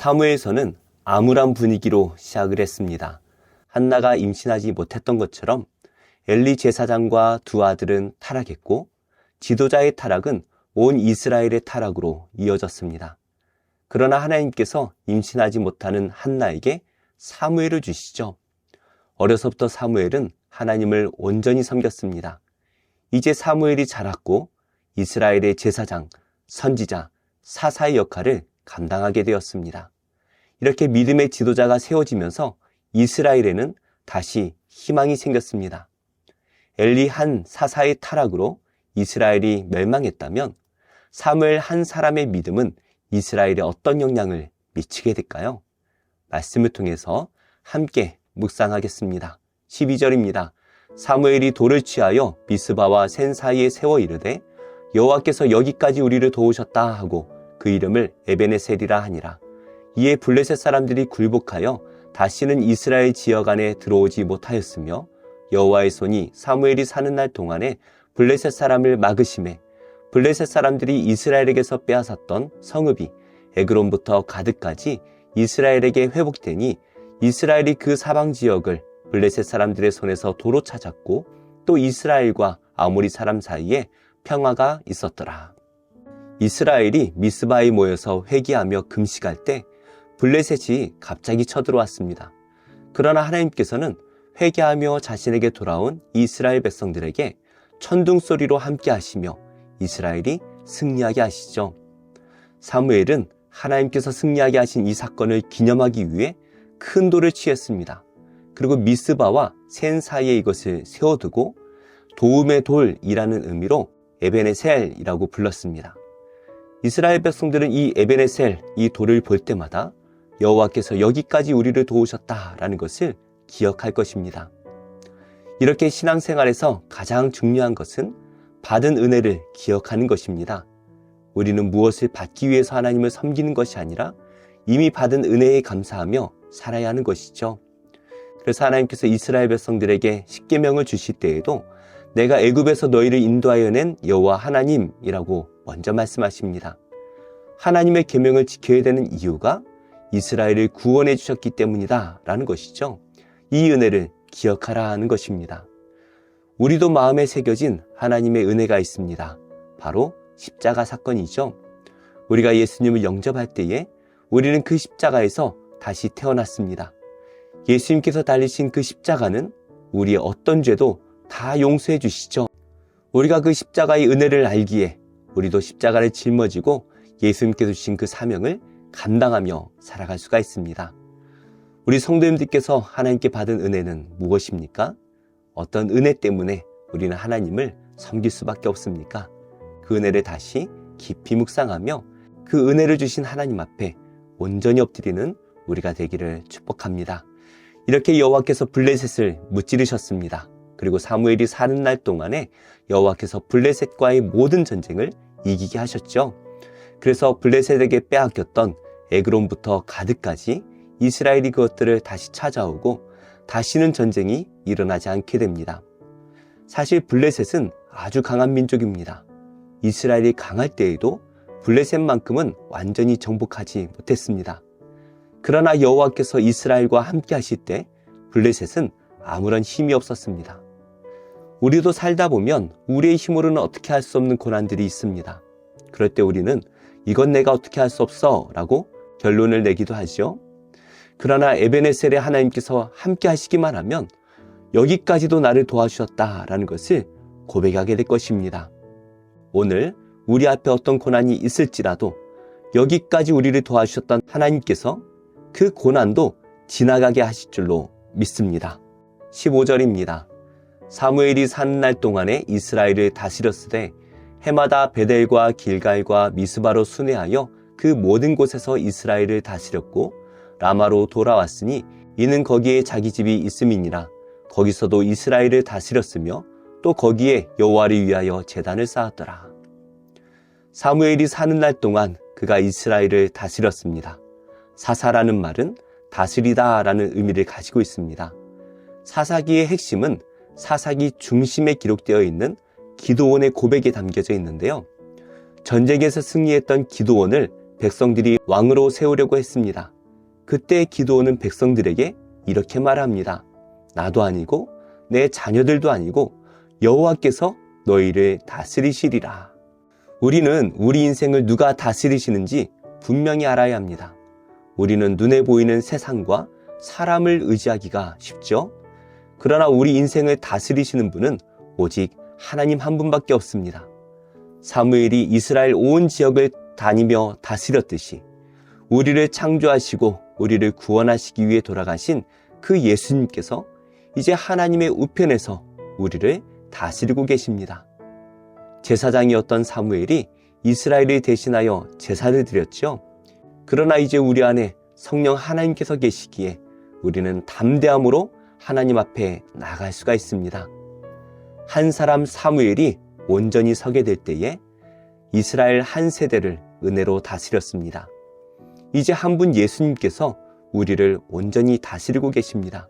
사무엘서는 암울한 분위기로 시작을 했습니다. 한나가 임신하지 못했던 것처럼 엘리 제사장과 두 아들은 타락했고 지도자의 타락은 온 이스라엘의 타락으로 이어졌습니다. 그러나 하나님께서 임신하지 못하는 한나에게 사무엘을 주시죠. 어려서부터 사무엘은 하나님을 온전히 섬겼습니다. 이제 사무엘이 자랐고 이스라엘의 제사장, 선지자, 사사의 역할을 감당하게 되었습니다. 이렇게 믿음의 지도자가 세워지면서 이스라엘에는 다시 희망이 생겼습니다. 엘리 한 사사의 타락으로 이스라엘이 멸망했다면 사무엘 한 사람의 믿음은 이스라엘에 어떤 영향을 미치게 될까요? 말씀을 통해서 함께 묵상하겠습니다. 12절입니다. 사무엘이 돌을 취하여 미스바와 센 사이에 세워 이르되 여호와께서 여기까지 우리를 도우셨다 하고 그 이름을 에베네셀이라 하니라. 이에 블레셋 사람들이 굴복하여 다시는 이스라엘 지역 안에 들어오지 못하였으며 여호와의 손이 사무엘이 사는 날 동안에 블레셋 사람을 막으심에 블레셋 사람들이 이스라엘에게서 빼앗았던 성읍이 에그론부터 가드까지 이스라엘에게 회복되니 이스라엘이 그 사방 지역을 블레셋 사람들의 손에서 도로 찾았고 또 이스라엘과 아모리 사람 사이에 평화가 있었더라. 이스라엘이 미스바에 모여서 회개하며 금식할 때 블레셋이 갑자기 쳐들어왔습니다. 그러나 하나님께서는 회개하며 자신에게 돌아온 이스라엘 백성들에게 천둥 소리로 함께 하시며 이스라엘이 승리하게 하시죠. 사무엘은 하나님께서 승리하게 하신 이 사건을 기념하기 위해 큰 돌을 취했습니다. 그리고 미스바와 센 사이에 이것을 세워두고 도움의 돌이라는 의미로 에베네셀이라고 불렀습니다. 이스라엘 백성들은 이 에베네셀, 이 돌을 볼 때마다 여호와께서 여기까지 우리를 도우셨다라는 것을 기억할 것입니다. 이렇게 신앙생활에서 가장 중요한 것은 받은 은혜를 기억하는 것입니다. 우리는 무엇을 받기 위해서 하나님을 섬기는 것이 아니라 이미 받은 은혜에 감사하며 살아야 하는 것이죠. 그래서 하나님께서 이스라엘 백성들에게 십계명을 주실 때에도 내가 애굽에서 너희를 인도하여 낸 여호와 하나님이라고 먼저 말씀하십니다. 하나님의 계명을 지켜야 되는 이유가 이스라엘을 구원해 주셨기 때문이다 라는 것이죠. 이 은혜를 기억하라 하는 것입니다. 우리도 마음에 새겨진 하나님의 은혜가 있습니다. 바로 십자가 사건이죠. 우리가 예수님을 영접할 때에 우리는 그 십자가에서 다시 태어났습니다. 예수님께서 달리신 그 십자가는 우리의 어떤 죄도 다 용서해 주시죠. 우리가 그 십자가의 은혜를 알기에 우리도 십자가를 짊어지고 예수님께서 주신 그 사명을 감당하며 살아갈 수가 있습니다. 우리 성도님들께서 하나님께 받은 은혜는 무엇입니까? 어떤 은혜 때문에 우리는 하나님을 섬길 수밖에 없습니까? 그 은혜를 다시 깊이 묵상하며 그 은혜를 주신 하나님 앞에 온전히 엎드리는 우리가 되기를 축복합니다. 이렇게 여호와께서 블레셋을 무찌르셨습니다. 그리고 사무엘이 사는 날 동안에 여호와께서 블레셋과의 모든 전쟁을 이기게 하셨죠. 그래서 블레셋에게 빼앗겼던 에그론부터 가드까지 이스라엘이 그것들을 다시 찾아오고 다시는 전쟁이 일어나지 않게 됩니다. 사실 블레셋은 아주 강한 민족입니다. 이스라엘이 강할 때에도 블레셋만큼은 완전히 정복하지 못했습니다. 그러나 여호와께서 이스라엘과 함께 하실 때 블레셋은 아무런 힘이 없었습니다. 우리도 살다 보면 우리의 힘으로는 어떻게 할 수 없는 고난들이 있습니다. 그럴 때 우리는 이건 내가 어떻게 할 수 없어 라고 결론을 내기도 하죠. 그러나 에베네셀의 하나님께서 함께 하시기만 하면 여기까지도 나를 도와주셨다라는 것을 고백하게 될 것입니다. 오늘 우리 앞에 어떤 고난이 있을지라도 여기까지 우리를 도와주셨던 하나님께서 그 고난도 지나가게 하실 줄로 믿습니다. 15절입니다. 사무엘이 사는 날 동안에 이스라엘을 다스렸으되 해마다 베델과 길갈과 미스바로 순회하여 그 모든 곳에서 이스라엘을 다스렸고 라마로 돌아왔으니 이는 거기에 자기 집이 있음이니라. 거기서도 이스라엘을 다스렸으며 또 거기에 여호와를 위하여 제단을 쌓았더라. 사무엘이 사는 날 동안 그가 이스라엘을 다스렸습니다. 사사라는 말은 다스리다 라는 의미를 가지고 있습니다. 사사기의 핵심은 사사기 중심에 기록되어 있는 기드온의 고백에 담겨져 있는데요. 전쟁에서 승리했던 기드온을 백성들이 왕으로 세우려고 했습니다. 그때 기드온은 백성들에게 이렇게 말합니다. 나도 아니고 내 자녀들도 아니고 여호와께서 너희를 다스리시리라. 우리는 우리 인생을 누가 다스리시는지 분명히 알아야 합니다. 우리는 눈에 보이는 세상과 사람을 의지하기가 쉽죠. 그러나 우리 인생을 다스리시는 분은 오직 하나님 한 분밖에 없습니다. 사무엘이 이스라엘 온 지역을 다니며 다스렸듯이 우리를 창조하시고 우리를 구원하시기 위해 돌아가신 그 예수님께서 이제 하나님의 우편에서 우리를 다스리고 계십니다. 제사장이었던 사무엘이 이스라엘을 대신하여 제사를 드렸죠. 그러나 이제 우리 안에 성령 하나님께서 계시기에 우리는 담대함으로 하나님 앞에 나갈 수가 있습니다. 한 사람 사무엘이 온전히 서게 될 때에 이스라엘 한 세대를 은혜로 다스렸습니다. 이제 한 분 예수님께서 우리를 온전히 다스리고 계십니다.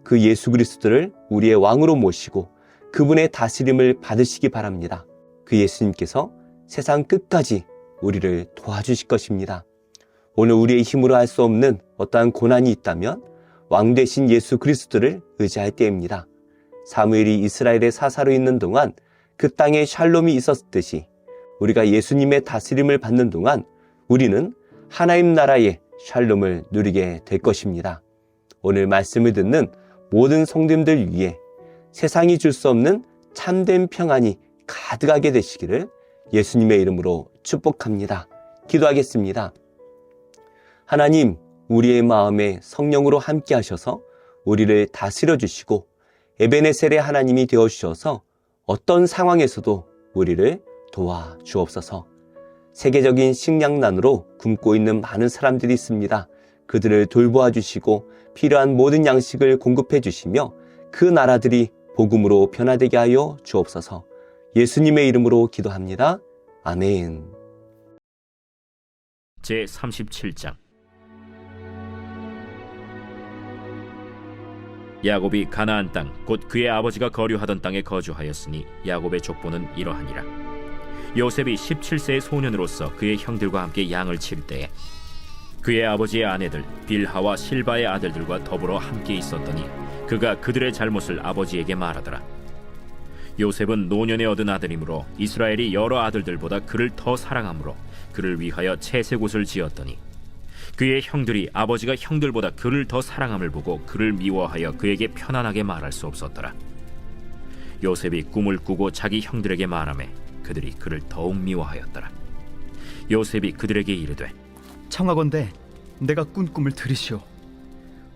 그 예수 그리스도를 우리의 왕으로 모시고 그분의 다스림을 받으시기 바랍니다. 그 예수님께서 세상 끝까지 우리를 도와주실 것입니다. 오늘 우리의 힘으로 할 수 없는 어떠한 고난이 있다면 왕 되신 예수 그리스도를 의지할 때입니다. 사무엘이 이스라엘의 사사로 있는 동안 그 땅에 샬롬이 있었듯이 우리가 예수님의 다스림을 받는 동안 우리는 하나님 나라의 샬롬을 누리게 될 것입니다. 오늘 말씀을 듣는 모든 성도님들 위해 세상이 줄 수 없는 참된 평안이 가득하게 되시기를 예수님의 이름으로 축복합니다. 기도하겠습니다. 하나님, 우리의 마음에 성령으로 함께 하셔서 우리를 다스려 주시고 에베네셀의 하나님이 되어 주셔서 어떤 상황에서도 우리를 도와주옵소서. 세계적인 식량난으로 굶고 있는 많은 사람들이 있습니다. 그들을 돌보아 주시고 필요한 모든 양식을 공급해 주시며 그 나라들이 복음으로 변화되게 하여 주옵소서. 예수님의 이름으로 기도합니다. 아멘. 제37장. 야곱이 가나안 땅 곧 그의 아버지가 거류하던 땅에 거주하였으니 야곱의 족보는 이러하니라. 요셉이 17세의 소년으로서 그의 형들과 함께 양을 칠 때에 그의 아버지의 아내들 빌하와 실바의 아들들과 더불어 함께 있었더니 그가 그들의 잘못을 아버지에게 말하더라. 요셉은 노년에 얻은 아들이므로 이스라엘이 여러 아들들보다 그를 더 사랑하므로 그를 위하여 채색옷을 지었더니 그의 형들이 아버지가 형들보다 그를 더 사랑함을 보고 그를 미워하여 그에게 편안하게 말할 수 없었더라. 요셉이 꿈을 꾸고 자기 형들에게 말하매 그들이 그를 더욱 미워하였더라. 요셉이 그들에게 이르되 청하건대 내가 꾼 꿈을 들으시오.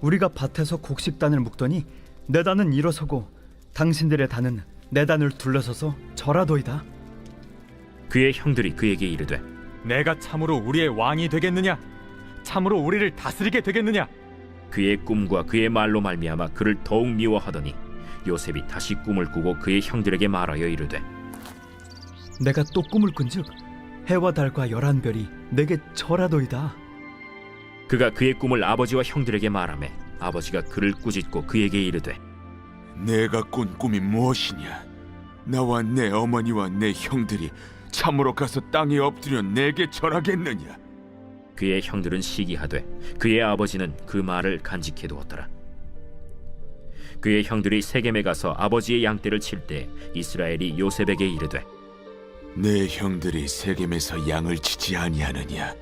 우리가 밭에서 곡식단을 묶더니 내 단은 일어서고 당신들의 단은 내 단을 둘러서서 절하도이다. 그의 형들이 그에게 이르되 내가 참으로 우리의 왕이 되겠느냐? 참으로 우리를 다스리게 되겠느냐? 그의 꿈과 그의 말로 말미암아 그를 더욱 미워하더니 요셉이 다시 꿈을 꾸고 그의 형들에게 말하여 이르되 내가 또 꿈을 꾼즉 해와 달과 11별이 내게 절하도이다. 그가 그의 꿈을 아버지와 형들에게 말하매 아버지가 그를 꾸짖고 그에게 이르되 내가 꾼 꿈이 무엇이냐? 나와 내 어머니와 내 형들이 참으로 가서 땅에 엎드려 내게 절하겠느냐? 그의 형들은 시기하되 그의 아버지는 그 말을 간직해 두었더라. 그의 형들이 세겜에 가서 아버지의 양떼를 칠 때 이스라엘이 요셉에게 이르되 내 형들이 세겜에서 양을 치지 아니하느냐?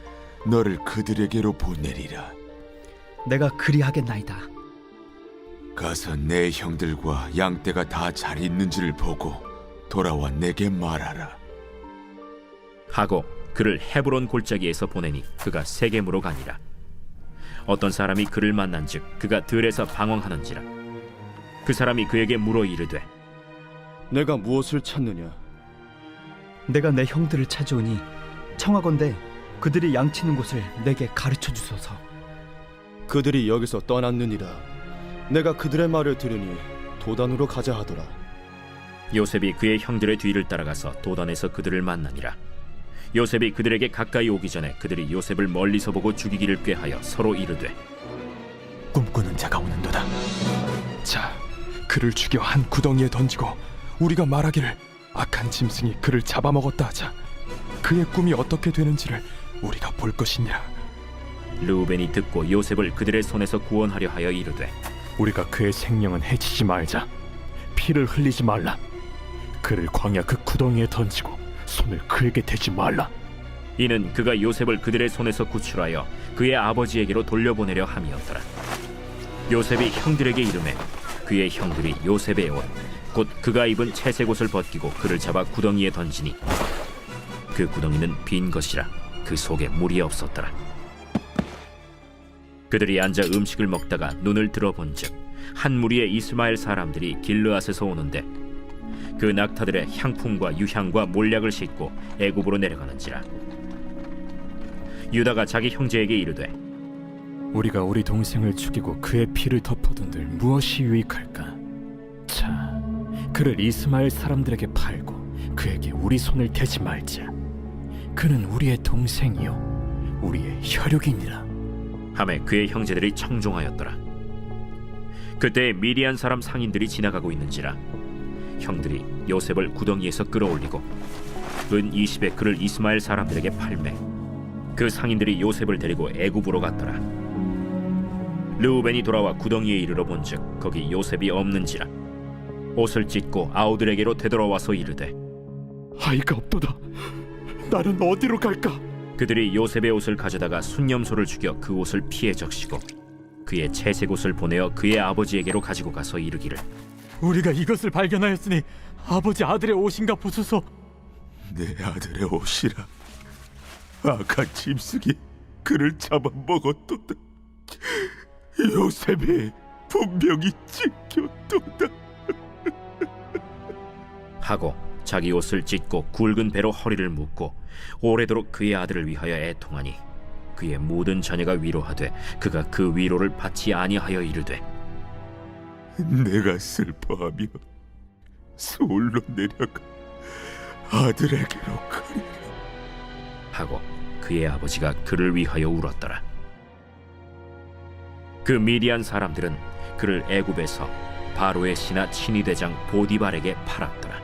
너를 그들에게로 보내리라. 내가 그리하겠나이다. 가서 내 형들과 양떼가 다 잘 있는지를 보고 돌아와 내게 말하라. 하고 그를 헤브론 골짜기에서 보내니 그가 세겜으로 가니라. 어떤 사람이 그를 만난즉 그가 들에서 방황하는지라. 그 사람이 그에게 물어 이르되 내가 무엇을 찾느냐? 내가 내 형들을 찾아오니 청하건대 그들이 양치는 곳을 내게 가르쳐 주소서. 그들이 여기서 떠났느니라. 내가 그들의 말을 들으니 도단으로 가자 하더라. 요셉이 그의 형들의 뒤를 따라가서 도단에서 그들을 만나니라. 요셉이 그들에게 가까이 오기 전에 그들이 요셉을 멀리서 보고 죽이기를 꾀하여 서로 이르되 꿈꾸는 자가 오는도다. 자, 그를 죽여 한 구덩이에 던지고 우리가 말하기를 악한 짐승이 그를 잡아먹었다 하자. 그의 꿈이 어떻게 되는지를 우리가 볼 것이니라. 르우벤이 듣고 요셉을 그들의 손에서 구원하려 하여 이르되 우리가 그의 생명은 해치지 말자. 피를 흘리지 말라. 그를 광야 그 구덩이에 던지고 손을 그에게 대지 말라. 이는 그가 요셉을 그들의 손에서 구출하여 그의 아버지에게로 돌려보내려 함이었더라. 요셉이 형들에게 이르매 그의 형들이 요셉의 옷 곧 그가 입은 채색 옷을 벗기고 그를 잡아 구덩이에 던지니 그 구덩이는 빈 것이라 그 속에 물이 없었더라. 그들이 앉아 음식을 먹다가 눈을 들어본즉 한 무리의 이스마엘 사람들이 길르앗에서 오는데 그 낙타들의 향품과 유향과 몰약을 싣고 애굽으로 내려가는지라. 유다가 자기 형제에게 이르되 우리가 우리 동생을 죽이고 그의 피를 덮어둔들 무엇이 유익할까? 자, 그를 이스마엘 사람들에게 팔고 그에게 우리 손을 대지 말자. 그는 우리의 동생이요 우리의 혈육이니라. 하매 그의 형제들이 청종하였더라. 그때 미디안 사람 상인들이 지나가고 있는지라 형들이 요셉을 구덩이에서 끌어올리고 은 20에 그를 이스마엘 사람들에게 팔매 그 상인들이 요셉을 데리고 애굽으로 갔더라. 르우벤이 돌아와 구덩이에 이르러 본즉 거기 요셉이 없는지라 옷을 찢고 아우들에게로 되돌아와서 이르되 아이가 없도다. 나는 어디로 갈까? 그들이 요셉의 옷을 가져다가 순념소를 죽여 그 옷을 피에 적시고 그의 채색 옷을 보내어 그의 아버지에게로 가지고 가서 이르기를 우리가 이것을 발견하였으니 아버지 아들의 옷인가 보소서. 내 아들의 옷이라. 악한 짐승이 그를 잡아먹었도다. 요셉이 분명히 찢겼도다. 하고 자기 옷을 찢고 굵은 배로 허리를 묶고 오래도록 그의 아들을 위하여 애통하니 그의 모든 자녀가 위로하되 그가 그 위로를 받지 아니하여 이르되 내가 슬퍼하며 서울로 내려가 아들에게로 가리라 하고 그의 아버지가 그를 위하여 울었더라. 그 미디안 사람들은 그를 애굽에서 바로의 신하 친위대장 보디발에게 팔았더라.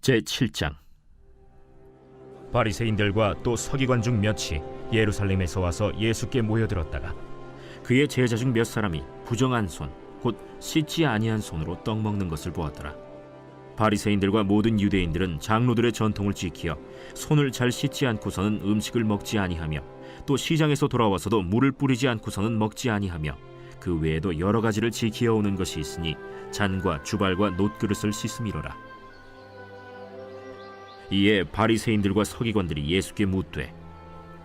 제7장. 바리새인들과 또 서기관 중 몇이 예루살렘에서 와서 예수께 모여들었다가 그의 제자 중 몇 사람이 부정한 손 곧 씻지 아니한 손으로 떡 먹는 것을 보았더라. 바리새인들과 모든 유대인들은 장로들의 전통을 지키어 손을 잘 씻지 않고서는 음식을 먹지 아니하며 또 시장에서 돌아와서도 물을 뿌리지 않고서는 먹지 아니하며 그 외에도 여러 가지를 지키어 오는 것이 있으니 잔과 주발과 놋그릇을 씻음이로라. 이에 바리새인들과 서기관들이 예수께 묻되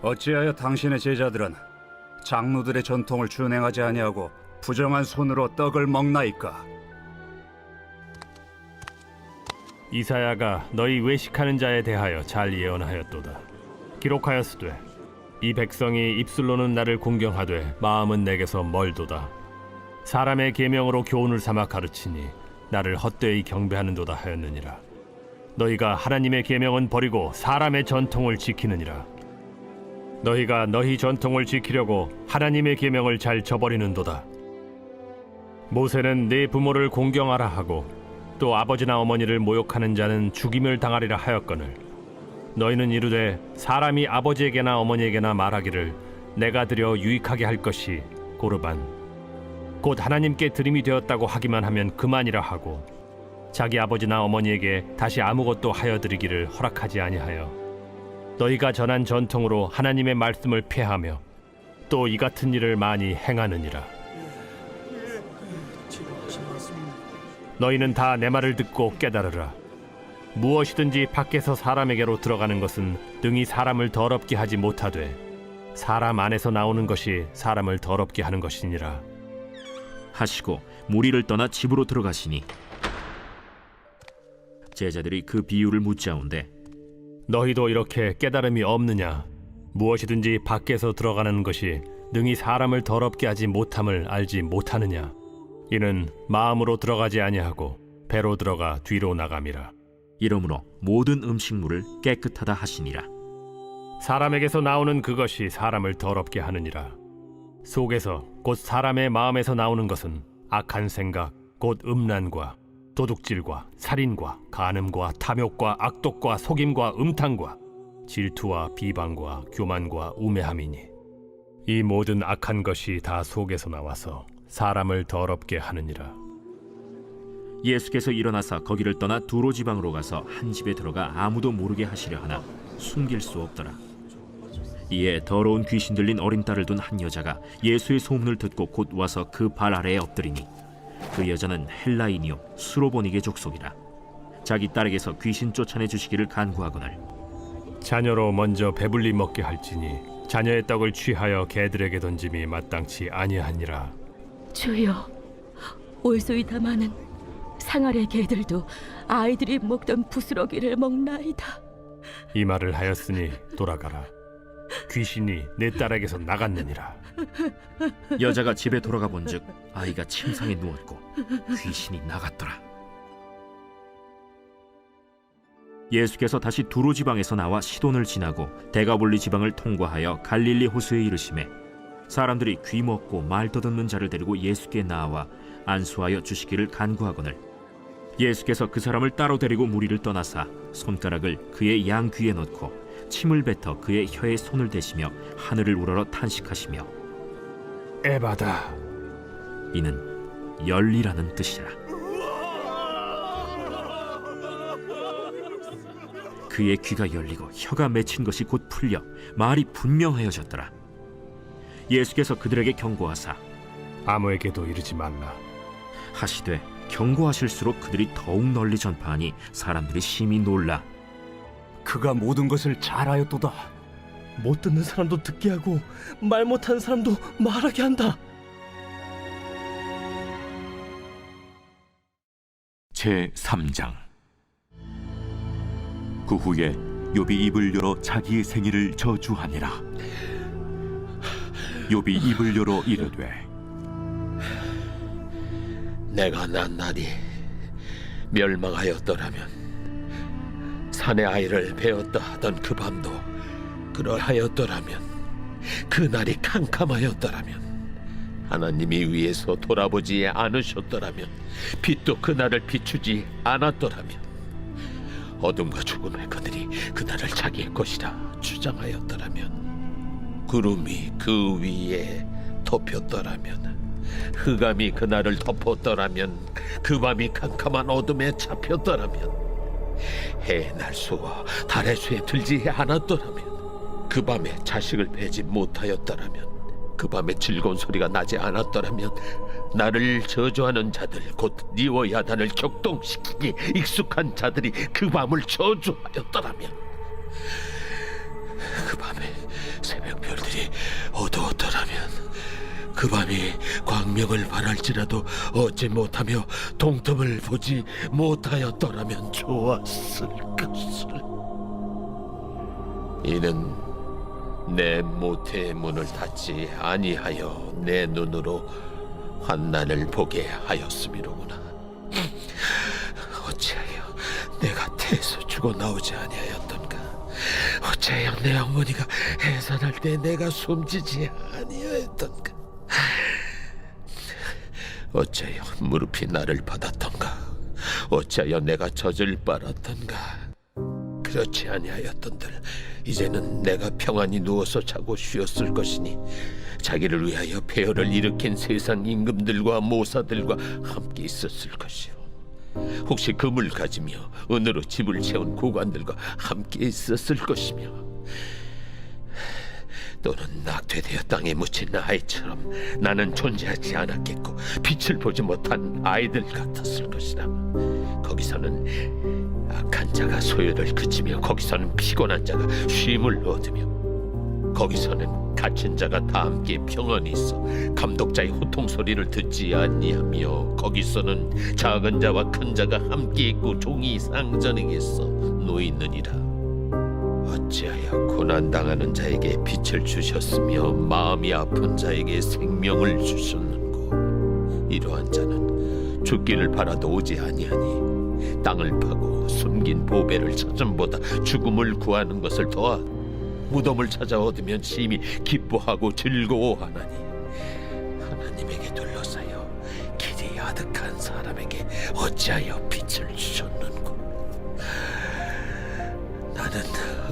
어찌하여 당신의 제자들은 장로들의 전통을 준행하지 아니하고 부정한 손으로 떡을 먹나이까? 이사야가 너희 외식하는 자에 대하여 잘 예언하였도다. 기록하였으되 이 백성이 입술로는 나를 공경하되 마음은 내게서 멀도다. 사람의 계명으로 교훈을 삼아 가르치니 나를 헛되이 경배하는도다 하였느니라. 너희가 하나님의 계명은 버리고 사람의 전통을 지키느니라. 너희가 너희 전통을 지키려고 하나님의 계명을 잘 저버리는도다. 모세는 네 부모를 공경하라 하고 또 아버지나 어머니를 모욕하는 자는 죽임을 당하리라 하였거늘 너희는 이르되 사람이 아버지에게나 어머니에게나 말하기를 내가 드려 유익하게 할 것이 고르반 곧 하나님께 드림이 되었다고 하기만 하면 그만이라 하고 자기 아버지나 어머니에게 다시 아무것도 하여 드리기를 허락하지 아니하여 너희가 전한 전통으로 하나님의 말씀을 폐하며 또 이 같은 일을 많이 행하느니라. 너희는 다 내 말을 듣고 깨달으라. 무엇이든지 밖에서 사람에게로 들어가는 것은 능히 사람을 더럽게 하지 못하되 사람 안에서 나오는 것이 사람을 더럽게 하는 것이니라 하시고 무리를 떠나 집으로 들어가시니 제자들이 그 비유를 묻자온데 너희도 이렇게 깨달음이 없느냐? 무엇이든지 밖에서 들어가는 것이 능히 사람을 더럽게 하지 못함을 알지 못하느냐? 이는 마음으로 들어가지 아니하고 배로 들어가 뒤로 나감이라. 이러므로 모든 음식물을 깨끗하다 하시니라. 사람에게서 나오는 그것이 사람을 더럽게 하느니라. 속에서 곧 사람의 마음에서 나오는 것은 악한 생각 곧 음란과 도둑질과 살인과 간음과 탐욕과 악독과 속임과 음탕과 질투와 비방과 교만과 우매함이니 이 모든 악한 것이 다 속에서 나와서 사람을 더럽게 하느니라. 예수께서 일어나사 거기를 떠나 두로 지방으로 가서 한 집에 들어가 아무도 모르게 하시려 하나 숨길 수 없더라. 이에 더러운 귀신 들린 어린 딸을 둔 한 여자가 예수의 소문을 듣고 곧 와서 그 발 아래에 엎드리니 그 여자는 헬라인이요 수로보니게 족속이라. 자기 딸에게서 귀신 쫓아내 주시기를 간구하거늘 자녀로 먼저 배불리 먹게 할지니 자녀의 떡을 취하여 개들에게 던짐이 마땅치 아니하니라. 주여, 올소이다 마는 상아래 개들도 아이들이 먹던 부스러기를 먹나이다. 이 말을 하였으니 돌아가라. 귀신이 내 딸에게서 나갔느니라. 여자가 집에 돌아가 본즉 아이가 침상에 누웠고 귀신이 나갔더라. 예수께서 다시 두로 지방에서 나와 시돈을 지나고 데가볼리 지방을 통과하여 갈릴리 호수에 이르시매 사람들이 귀 먹고 말 더듬는 자를 데리고 예수께 나와 안수하여 주시기를 간구하거늘 예수께서 그 사람을 따로 데리고 무리를 떠나사 손가락을 그의 양 귀에 넣고 침을 뱉어 그의 혀에 손을 대시며 하늘을 우러러 탄식하시며 에바다. 이는 열리라는 뜻이라. 그의 귀가 열리고 혀가 맺힌 것이 곧 풀려 말이 분명하여졌더라. 예수께서 그들에게 경고하사 아무에게도 이르지 말라. 하시되 경고하실수록 그들이 더욱 널리 전파하니 사람들이 심히 놀라 그가 모든 것을 잘하였도다. 못 듣는 사람도 듣게 하고 말 못하는 사람도 말하게 한다. 제3장. 그 후에 욥이 입을 열어 자기의 생일을 저주하니라. 욥이 입을 열어 이르되 내가 난 날이 멸망하였더라면 산의 아이를 베었다 하던 그 밤도 그러하였더라면 그 날이 캄캄하였더라면 하나님이 위에서 돌아보지 않으셨더라면 빛도 그 날을 비추지 않았더라면 어둠과 죽음의 그들이 그 날을 자기의 것이라 주장하였더라면 구름이 그 위에 덮였더라면 흑암이 그 날을 덮었더라면 그 밤이 캄캄한 어둠에 잡혔더라면 해의 날수와 달의 수에 들지 않았더라면 그 밤에 자식을 베지 못하였더라면 그 밤에 즐거운 소리가 나지 않았더라면 나를 저주하는 자들 곧 니워 야단을 격동시키기 익숙한 자들이 그 밤을 저주하였더라면 그 밤에 새벽별들이 어두웠더라면 그 밤이 광명을 발할지라도 얻지 못하며 동틈을 보지 못하였더라면 좋았을 것을. 이는 내 모태의 문을 닫지 아니하여 내 눈으로 환난을 보게 하였음이로구나. 어찌하여 내가 태에서 죽어 나오지 아니하였던가. 어찌하여 내 어머니가 해산할 때 내가 숨지지 아니하였던가. 어찌하여 무릎이 나를 받았던가. 어찌하여 내가 젖을 빨았던가. 그렇지 아니하였던들 이제는 내가 평안히 누워서 자고 쉬었을 것이니 자기를 위하여 폐허를 일으킨 세상 임금들과 모사들과 함께 있었을 것이요 혹시 금을 가지며 은으로 집을 채운 고관들과 함께 있었을 것이며 또는 낙태되어 땅에 묻힌 아이처럼 나는 존재하지 않았겠고 빛을 보지 못한 아이들 같았을 것이다. 거기서는 악한 자가 소요를 그치며 거기서는 피곤한 자가 쉼을 얻으며 거기서는 갇힌 자가 다 함께 평안히 있어 감독자의 호통 소리를 듣지 아니하며 거기서는 작은 자와 큰 자가 함께 있고 종이 상전에게서 놓이느니라. 어찌하여 고난당하는 자에게 빛을 주셨으며 마음이 아픈 자에게 생명을 주셨는고. 이러한 자는 죽기를 바라도 오지 아니하니 땅을 파고 숨긴 보배를 찾음보다 죽음을 구하는 것을 더하 무덤을 찾아 얻으면 심히 기뻐하고 즐거워하나니 하나님에게 둘러싸여 길이 가득한 사람에게 어찌하여 빛을 주셨는고. 나는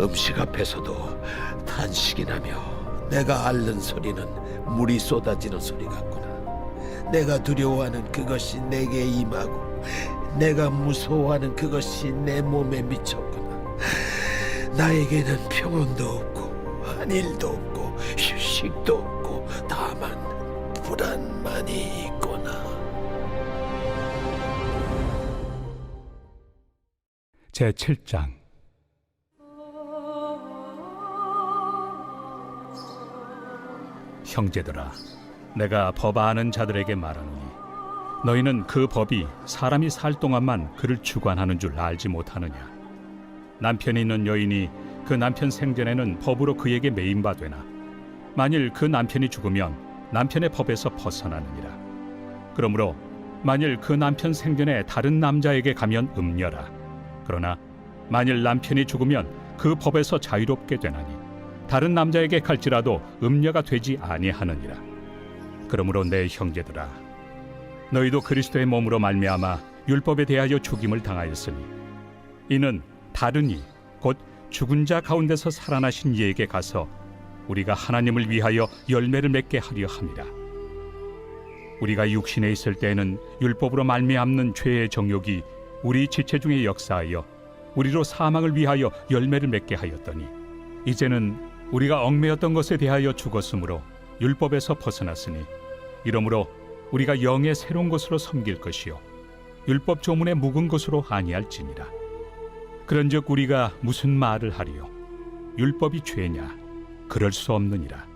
음식 앞에서도 탄식이 나며 내가 앓는 소리는 물이 쏟아지는 소리 같구나. 내가 두려워하는 그것이 내게 임하고 내가 무서워하는 그것이 내 몸에 미쳤구나. 나에게는 평온도 없고 안일도 없고 휴식도 없고 다만 불안만이 있구나. 제7장. 형제들아, 내가 법아하는 자들에게 말하노니 너희는 그 법이 사람이 살 동안만 그를 주관하는 줄 알지 못하느냐. 남편이 있는 여인이 그 남편 생전에는 법으로 그에게 매인바 되나 만일 그 남편이 죽으면 남편의 법에서 벗어나느니라. 그러므로 만일 그 남편 생전에 다른 남자에게 가면 음녀라. 그러나 만일 남편이 죽으면 그 법에서 자유롭게 되나니 다른 남자에게 갈지라도 음녀가 되지 아니하느니라. 그러므로 내 형제들아, 너희도 그리스도의 몸으로 말미암아 율법에 대하여 죽임을 당하였으니 이는 다른 이 곧 죽은 자 가운데서 살아나신 이에게 가서 우리가 하나님을 위하여 열매를 맺게 하려 함이라. 우리가 육신에 있을 때에는 율법으로 말미암는 죄의 정욕이 우리 지체 중에 역사하여 우리로 사망을 위하여 열매를 맺게 하였더니 이제는 우리가 얽매였던 것에 대하여 죽었으므로 율법에서 벗어났으니 이러므로 우리가 영의 새로운 것으로 섬길 것이요 율법 조문의 묵은 것으로 아니할지니라. 그런즉 우리가 무슨 말을 하리요? 율법이 죄냐? 그럴 수 없느니라.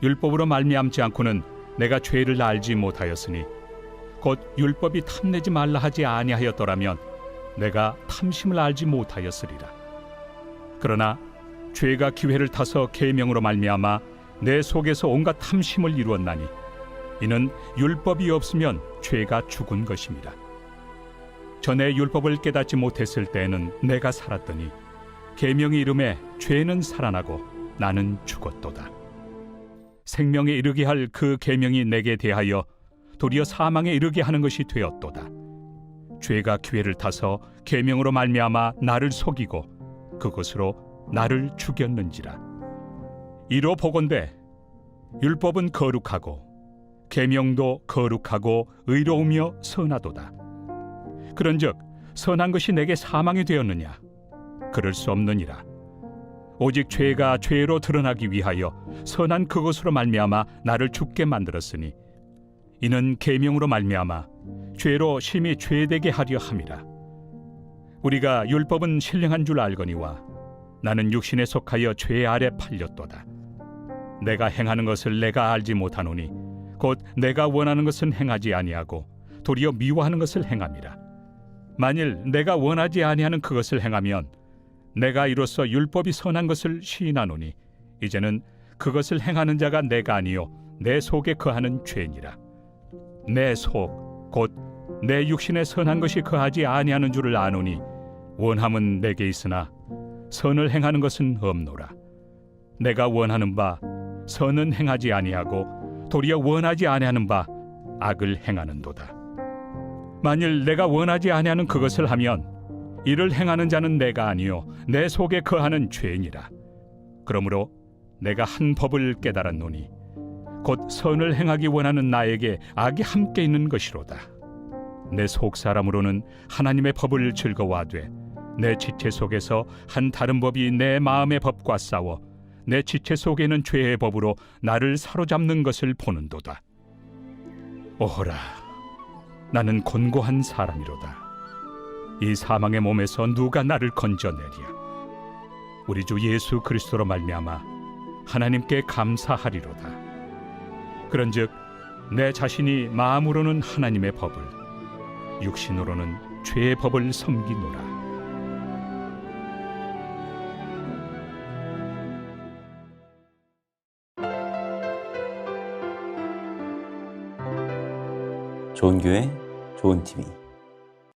율법으로 말미암지 않고는 내가 죄를 알지 못하였으니 곧 율법이 탐내지 말라 하지 아니하였더라면 내가 탐심을 알지 못하였으리라. 그러나 죄가 기회를 타서 계명으로 말미암아 내 속에서 온갖 탐심을 이루었나니 이는 율법이 없으면 죄가 죽은 것입니다. 전에 율법을 깨닫지 못했을 때에는 내가 살았더니 계명이 이름에 죄는 살아나고 나는 죽었도다. 생명에 이르게 할 그 계명이 내게 대하여 도리어 사망에 이르게 하는 것이 되었도다. 죄가 기회를 타서 계명으로 말미암아 나를 속이고 그것으로 나를 죽였는지라. 이로 보건대 율법은 거룩하고 계명도 거룩하고 의로우며 선하도다. 그런즉 선한 것이 내게 사망이 되었느냐? 그럴 수 없느니라. 오직 죄가 죄로 드러나기 위하여 선한 그것으로 말미암아 나를 죽게 만들었으니 이는 계명으로 말미암아 죄로 심히 죄되게 하려 함이라. 우리가 율법은 신령한 줄 알거니와 나는 육신에 속하여 죄 아래 팔렸도다. 내가 행하는 것을 내가 알지 못하노니 곧 내가 원하는 것은 행하지 아니하고 도리어 미워하는 것을 행함이라. 만일 내가 원하지 아니하는 그것을 행하면 내가 이로써 율법이 선한 것을 시인하노니 이제는 그것을 행하는 자가 내가 아니요 내 속에 거하는 죄니라. 내 속 곧 내 육신에 선한 것이 거하지 아니하는 줄을 아노니 원함은 내게 있으나 선을 행하는 것은 없노라. 내가 원하는 바 선은 행하지 아니하고 도리어 원하지 아니하는 바 악을 행하는도다. 만일 내가 원하지 아니하는 그것을 하면 이를 행하는 자는 내가 아니요 내 속에 거하는 죄니라. 그러므로 내가 한 법을 깨달았노니 곧 선을 행하기 원하는 나에게 악이 함께 있는 것이로다. 내 속 사람으로는 하나님의 법을 즐거워하되 내 지체 속에서 한 다른 법이 내 마음의 법과 싸워 내 지체 속에는 죄의 법으로 나를 사로잡는 것을 보는도다. 오호라, 나는 곤고한 사람이로다. 이 사망의 몸에서 누가 나를 건져내랴? 우리 주 예수 그리스도로 말미암아 하나님께 감사하리로다. 그런즉 내 자신이 마음으로는 하나님의 법을, 육신으로는 죄의 법을 섬기노라. 좋은 교회, 좋은 TV.